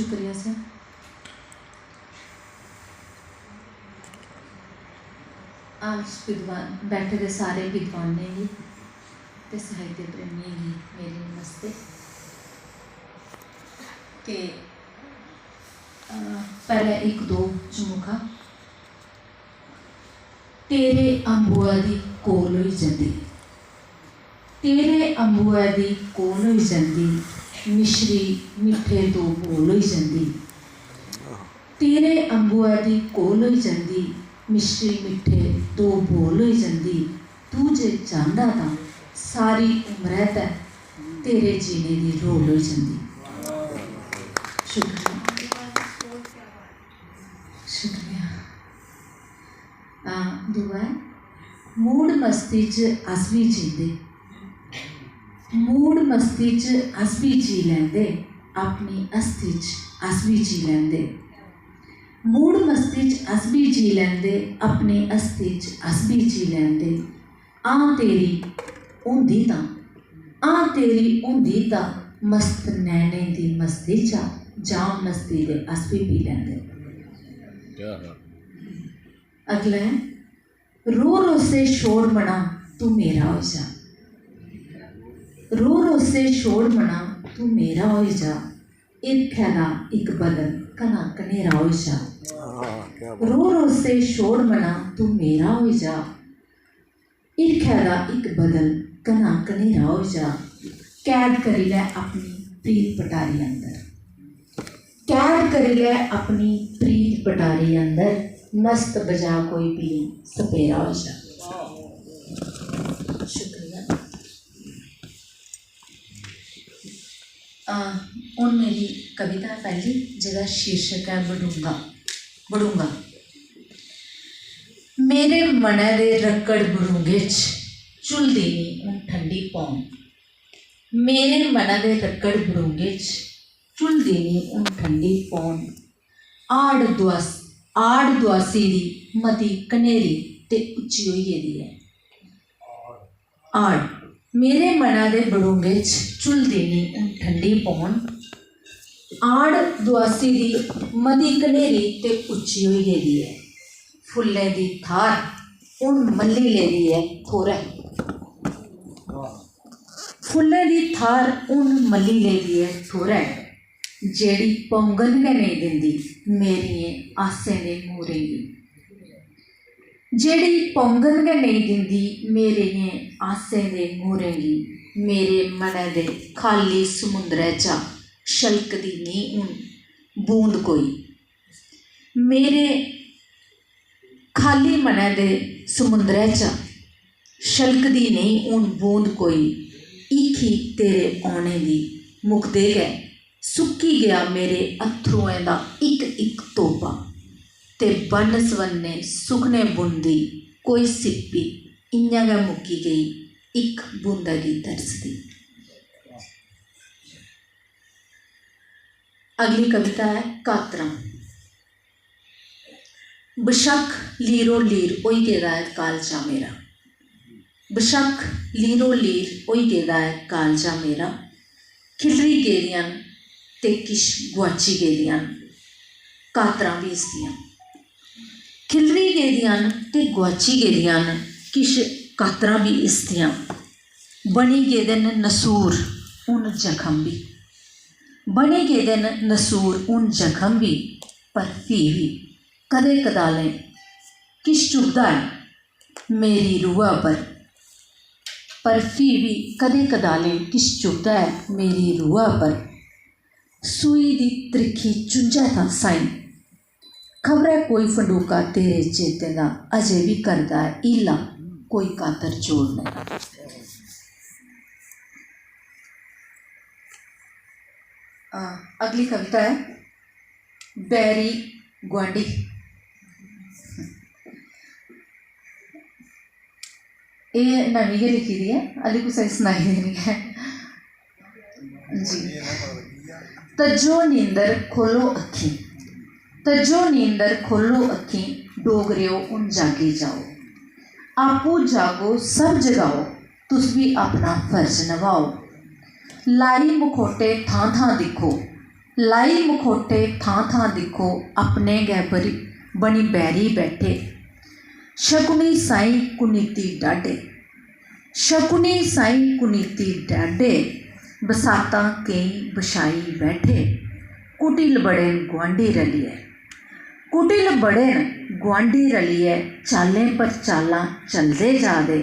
शुक्रिया सर। आज विद्वान बैठे दे सारे विद्वाने गी ते साहित्य प्रेमियों गी मेरी नमस्ते। ते पहले एक दो चमुखा तेरे अंबुआ दी कोल होई जंदी, तेरे अंबुआ दी कोल होई जंदी, मिश्री मिठे दो बोल होई जंदी, तेरे अंबुआ दी कोल होई जंदी, मिश्री मिठे दो बोल होई जंदी। तू जे चाहता तां सारी उम्र तै तेरे जीने दी रोल होई जंदी। शुक्रिया शुक्रिया। दुआ है मूड मस्ती च अस भी जींदे, मूड मस्ती च अस भी जी लैंदे, अपनी हस्ती च अस भी जी लैंदे, मूड मस्ती च अस भी जी लैंदे, अपनी हस्ती च अस भी जी लैंदे। तेरी होंदी तां तेरी होंदी तां मस्त नैने दी मस्ती चा जाम मस्ती दे अस भी पी लैंदे। अगला है रो रो से शोर मना तू मेरा हो जा, रो रो से शोर मना तू मेरा हो जा, एक खैला एक बदन कना कनेरा हो जा, रो रो से शोर मना तू मेरा हो जा, एक खैला एक बदन कना कनेरा हो जा। कैद करी लै अपनी प्रीत पटारी अंदर, कैद करी लै अपनी प्रीत पटारी अंदर, मस्त बजा कोई भी सपेरा हो जा। शुक्रिया। हूँ मेरी कविता पहली जिसका शीर्षक है बड़ूंगा। बड़ूंगा मेरे मनै दे रक्कड़ बड़ूंगे झुलदी नी हूँ ठंडी पौन, मेरे मनै दे रक्कड़ बड़ूंगे झुलदी नी हूँ ठंडी पौन। आड़ दुआसी दी मती कनेरी ते उच्ची होई गेदी है, आड़ मेरे मनै दे बड़ूंगे झुलदी नी हूँ ठंडी पौन, आड़ दुआसी दी मती कनेरी ते उच्ची होई गेदी है। फुल्लें दी थार हूँ मल्ली लेदी है थोरै, फुल्लें दी थार हूँ मल्ली लेदी है थोरै, जेड़ी पौंगन गै नहीं दिंदी मेरियें आसें दे मूरें गी, जेड़ी पौंगन गै नहीं दिंदी मेरियें आसें दे मूरें गी। मेरे मनै दे खाली समुंदरै चा छलकदी नहीं हूँ बूंद कोई, मेरे खाली मनै दे समुंदरै चा छलकदी नहीं हूँ बूंद कोई। ईखी तेरे औने दी मुकदे गै सुक्की गया मेरे अत्थरुएं दा इक इक तोबा, ते बन्न सवन्ने सुखने बुनदी कोई सिप्पी इ'यां गै मुक्की गई इक बूंदा गी तरसदी। अगली कविता है कातरां। बशक्क लीरो लीर होई गेदा है कालजा मेरा, बशक्क लीरो लीर होई गेदा है कालजा मेरा, खिलरी गेदियां ते किश गुआची गेदियां कातरां भी इसदियां, खिलरी गेदियां ते गुआची गेदियां किश कातरां भी इसदियां। बनी गेदे न नसूर हून जख्म भी, बनी गेदे न नसूर हून जख्म भी, पर फ्ही भी कदें कदालें किश चुभदा है मेरी रूहा पर फ्ही भी कदें कदालें किश चुभदा है मेरी रूहा पर। सूई दी त्रिक्खी चुंझा था साईं, खबरै कोई फंडूका तेरे चेते दा अजे भी करदा है हीला कोई कातर जोड़ने दा। अगली कविता है बैरी गुआंढी। ये नवी गै लिखी दी है, अल्ली कुसै सनाई देनी है जी। तज्जो नींदर खोलो अक्खी, तज्जो नींदर खोलो अक्खी, डोगरेओ हून जागी जाओ, आपू जागो सब जगाओ, तुस भी अपना फर्ज नभाओ। लाई मुखोटे थां थां दिक्खो, लाई मुखोटे थां थां दिखो, अपने गै बनी बैरी बैठे। शकुनी साई कुनीति डाढे, शकुनी साई कुनीति डाढे, बसाता कई बछाई बैठे। कुटिल बड़े गुआंढी रलिए, कुटिल बड़े गुआंढी रलिए, चालें पर चालां चलदे जादे।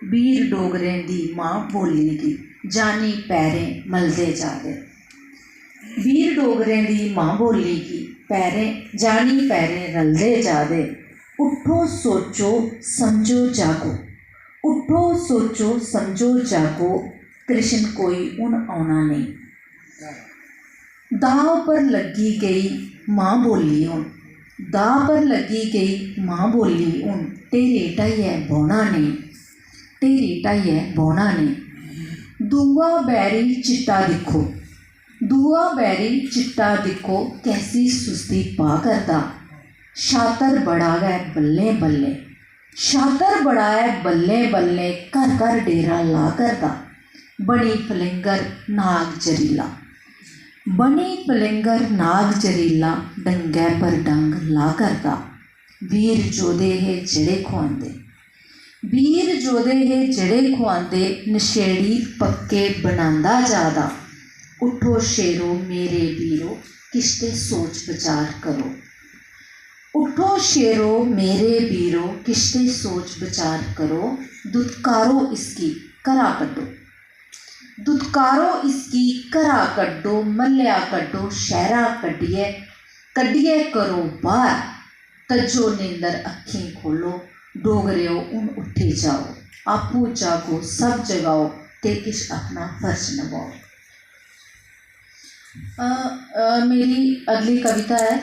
वीर डोगरें दी मां बोली दी, जानी पैरें मलदे जादे। वीर डोगरें दी मां बोली की पैरें जानी पैरें रलदे जादे। उठो सोचो समझो जागो, उठो सोचो समझो जागो, कृष्ण कोई उन आना नहीं। दाव पर लगी गई मां बोली उन, दाव पर लगी गई मां बोली उन, तेरे ढाइये बौना नहीं, तेरे ढाइये बौना नहीं। दूआ बैरी चिट्टा दिखो, दूआ बैरी चिट्टा दिखो, कैसी सुस्ती पा करदा। शातर बड़ा है बल्ले बल्ले, शातर बड़ा है बल्ले बल्ले, घर घर डेरा ला करदा। बनी फलिंगर नाग जरीला, बनी फलिंगर नाग जरीला, डंगे पर डंग ला करदा। वीर जोधे है जड़े खुआंदे, वीर जोधे है जड़े खुआंदे, नशेड़ी पक्के बनांदा जादा। उठो शेरो मेरे वीरो, किसते सोच विचार करो। उठो शेरो मेरे वीरो, किसते सोच विचार करो। दुत्कारो इसकी करा कड्डो, दुत्कारो इसकी करा कड्डो, मल्लिया कड्डो शहरा कड्डिए, कड्डिए करो बाहर। तजो नींदर अखीं खोलो, डोगरेओ उन उठे जाओ। आपू जागो सब जगाओ, ते किश अपना फर्ज निभाओ। मेरी अगली कविता है,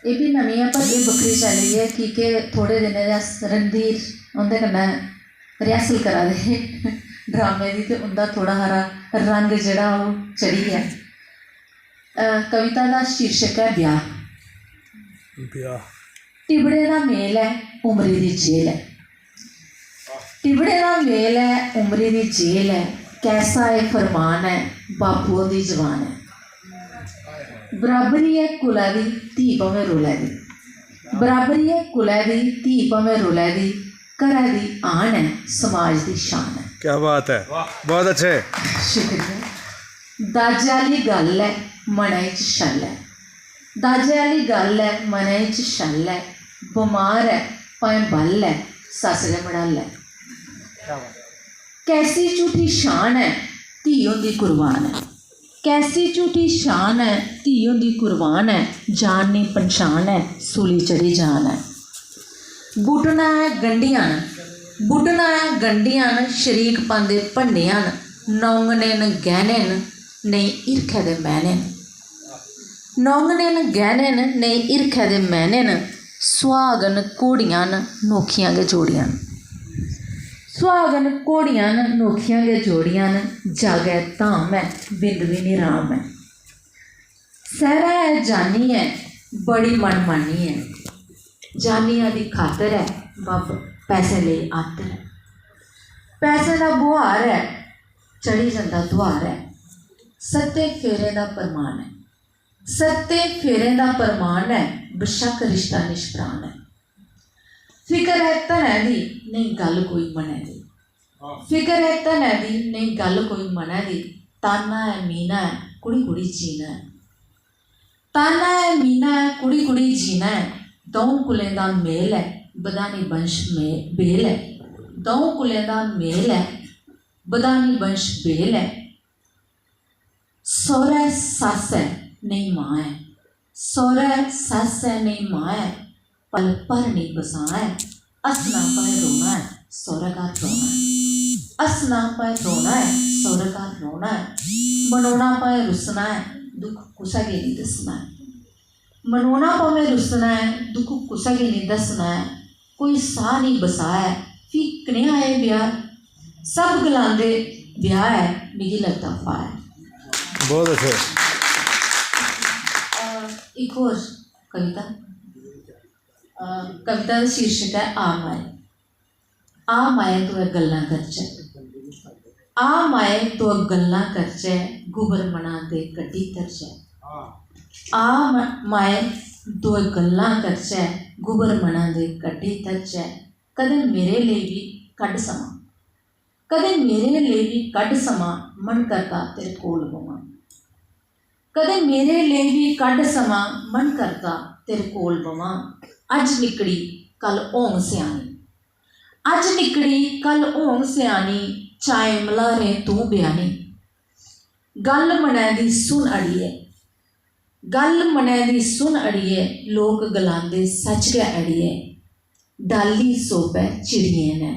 ये भी नवी है पर ये बखरी चली है क्योंकि थोड़े दिन अस रणधीर उंदे कन्नै रिहर्सल करा दे ड्रामे की, तो उनका थोड़ा हारा रंग जिहड़ा वो चढ़ी है। कविता का शीर्षक है ब्याह। टिबड़े का मेल है उमरी दी जेल है, टिबड़े का मेल है उमरी दी जेल है, कैसा है फरमान है बापूओं दी जवान है। बराबरी है कुला दी धी भावें रुलै दी, बराबरी है कुलै दी धी भावें रुलै दी, घरै दी आन है समाज दी शान है। क्या बात है, बहुत अच्छे, शुक्रिया। दाजे आह्ली गल है मनै च छल है, दाजे आह्ली गल है मनै च छल है, बमार है भाएं बल है सस दे मड़ल है। कैसी झूठी शान है धी होंदी कुर्बान है, कैसी झूठी शान है धी होंदी कुर्बान है, जान नहीं पंछान है सूली चढ़ी जान है। बुटना है गंढियां न, बुटना है गंढियां न, शरीक पांदे भन्नियां न, नौंगने न गहने न नहीं ईरखे दे मैने न, नौंगने न गहने न नहीं ईरखे दे मैने न, सुहागन घोड़ियां न नोखियां गै जोड़ियां न, सुहागन घोड़ियां न नोखियां गै जोड़ियां न, जागै धाम है बिंद भी नहीं राम है। सहरा है जानी है बड़ी मनमानी है, जानिया दी खातर है बब पैसे ले आतर है, पैसे का बुहार है चढ़ी जाता दुआर है। सत्ते फेरे का परमान है, सत्ते फेरे का परमान है, बेशक रिश्ता निष्प्राण है। फिकर है धनै दी नहीं गल कोई मनै दी, फिकर है धनै दी नहीं गल कोई मनै दी, ताना है मीना है कुड़ी कुड़ी जीना है, ताना है मीना है कुड़ी कुड़ी जीना है। दौं कुलें दा मेल है बदानी वंश में बेल है, दौं कुलें दा मेल है बदानी वंश बेल है। सौरै सस है नहीं माँ है, सौरै सस है नहीं माँ है, पल पर नहीं बसा है, हसना पाए रोना है सौरा घर रोना है, हसना पाए रोना है सौरा घर रोना है। मनोना पाए रुसना है दुख कुसा के नहीं दसना है, मनोना पावे रुसना है दुख कुसा के नहीं दसना है। कोई साह नहीं बसा है फीकने आए ब्याह, सब गलांदे ब्याह है मिगी लगता फा है। बहुत अच्छे। एक और कविता, कविता का शीर्षक है आ माए। आ माए तो गल्लां करचै, आ माए तो गल्लां करचै, गुबरमना दे कड्डी तरजै आ माए दो गल्लां करचै गुबरमना दे कड्डी तरजै कदे मेरे लिए भी कड्ड समा कदे मेरे लिए भी कड्ड समा मन करदा तेरे कोल बवां कदे मेरे लिए भी कड्ड समा मन करदा तेरे कोल बवां अज निकड़ी कल होंग सियानी अज निकड़ी कल होंग सियानी चाहे मल्हारे तू बयानी गल मनै दी सुन अड़िए गल मनै दी सुन अड़िए लोग गलांदे सच गै अड़िए डाली सोपै चिड़ियें ने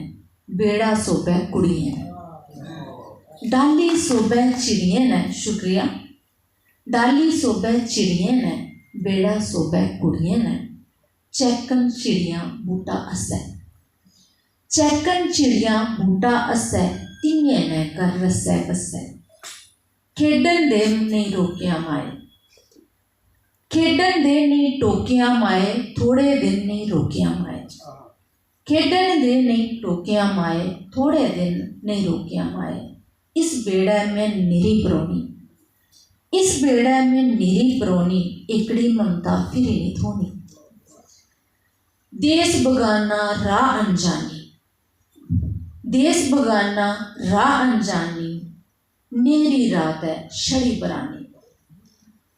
बेड़ा सोपै कुड़ियें ने डाली सोपै चिड़ियें ने शुक्रिया डाली सोपै चिड़ियें ने बेड़ा सोपै कुड़ियें ने चैकन चिड़ियां बूटा हस्सै चैकन चिड़ियां बूटा हस्सै तियां ने कर रस्सै बस्सै खेडन दे नहीं रोकिया माए खेडन दे नहीं टोकिया माए थोड़े दिन नहीं रोकिया माए खेडन दे नहीं टोकिया माए थोड़े दिन नहीं रोकिया माए इस बेड़ा में निरी परौनी इस बेड़ा में निरी परौनी एकड़ी ममता फिर नहीं थोनी देश बगाना राह अनजानी देश बगाना राह अनजानी नेरी रात है छड़ी बरानी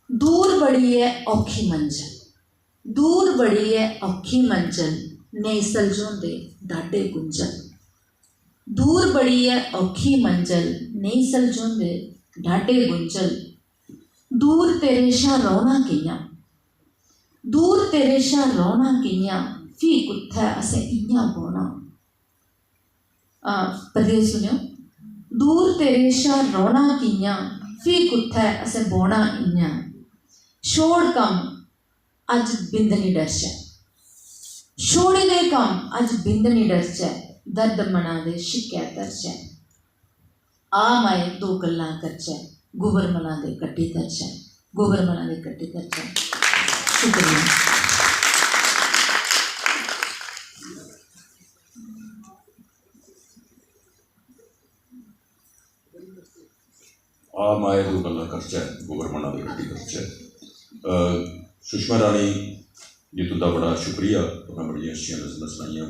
दूर बड़ी है औखी मंजिल दूर बड़ी है औखी मंजिल नहीं सलझोंदे डाडे गुंजल दूर बड़ी है औखी मंजिल नहीं सलझोंदे डाडे गुंजल दूर तेरे शा रौना कियां दूर तेरे शा रौना कियां फी कुत्थै असें इयां बौना प्रदेश सुनियो दूर तेरे शा रौना कियां फी कुत्थै असें बौना इयां छोड़ कम अज बिंद नहीं डरचै छोड़ दे कम अज बिंद नहीं डरचै दर्द मना दे शिक्कै तरचै आ माए दो गल्लां करचै गुबरमना दे कट्टी तरचै गुबरमना दे कट्टी तरचै शुक्रिया आ माए दो गल्लां करचै गुबरमना दे कट्टी तरचै सुषमा रानी जी तुंदा बड़ा शुक्रिया तुसें बड़ियां अच्छियां नज़मां सनाइयां।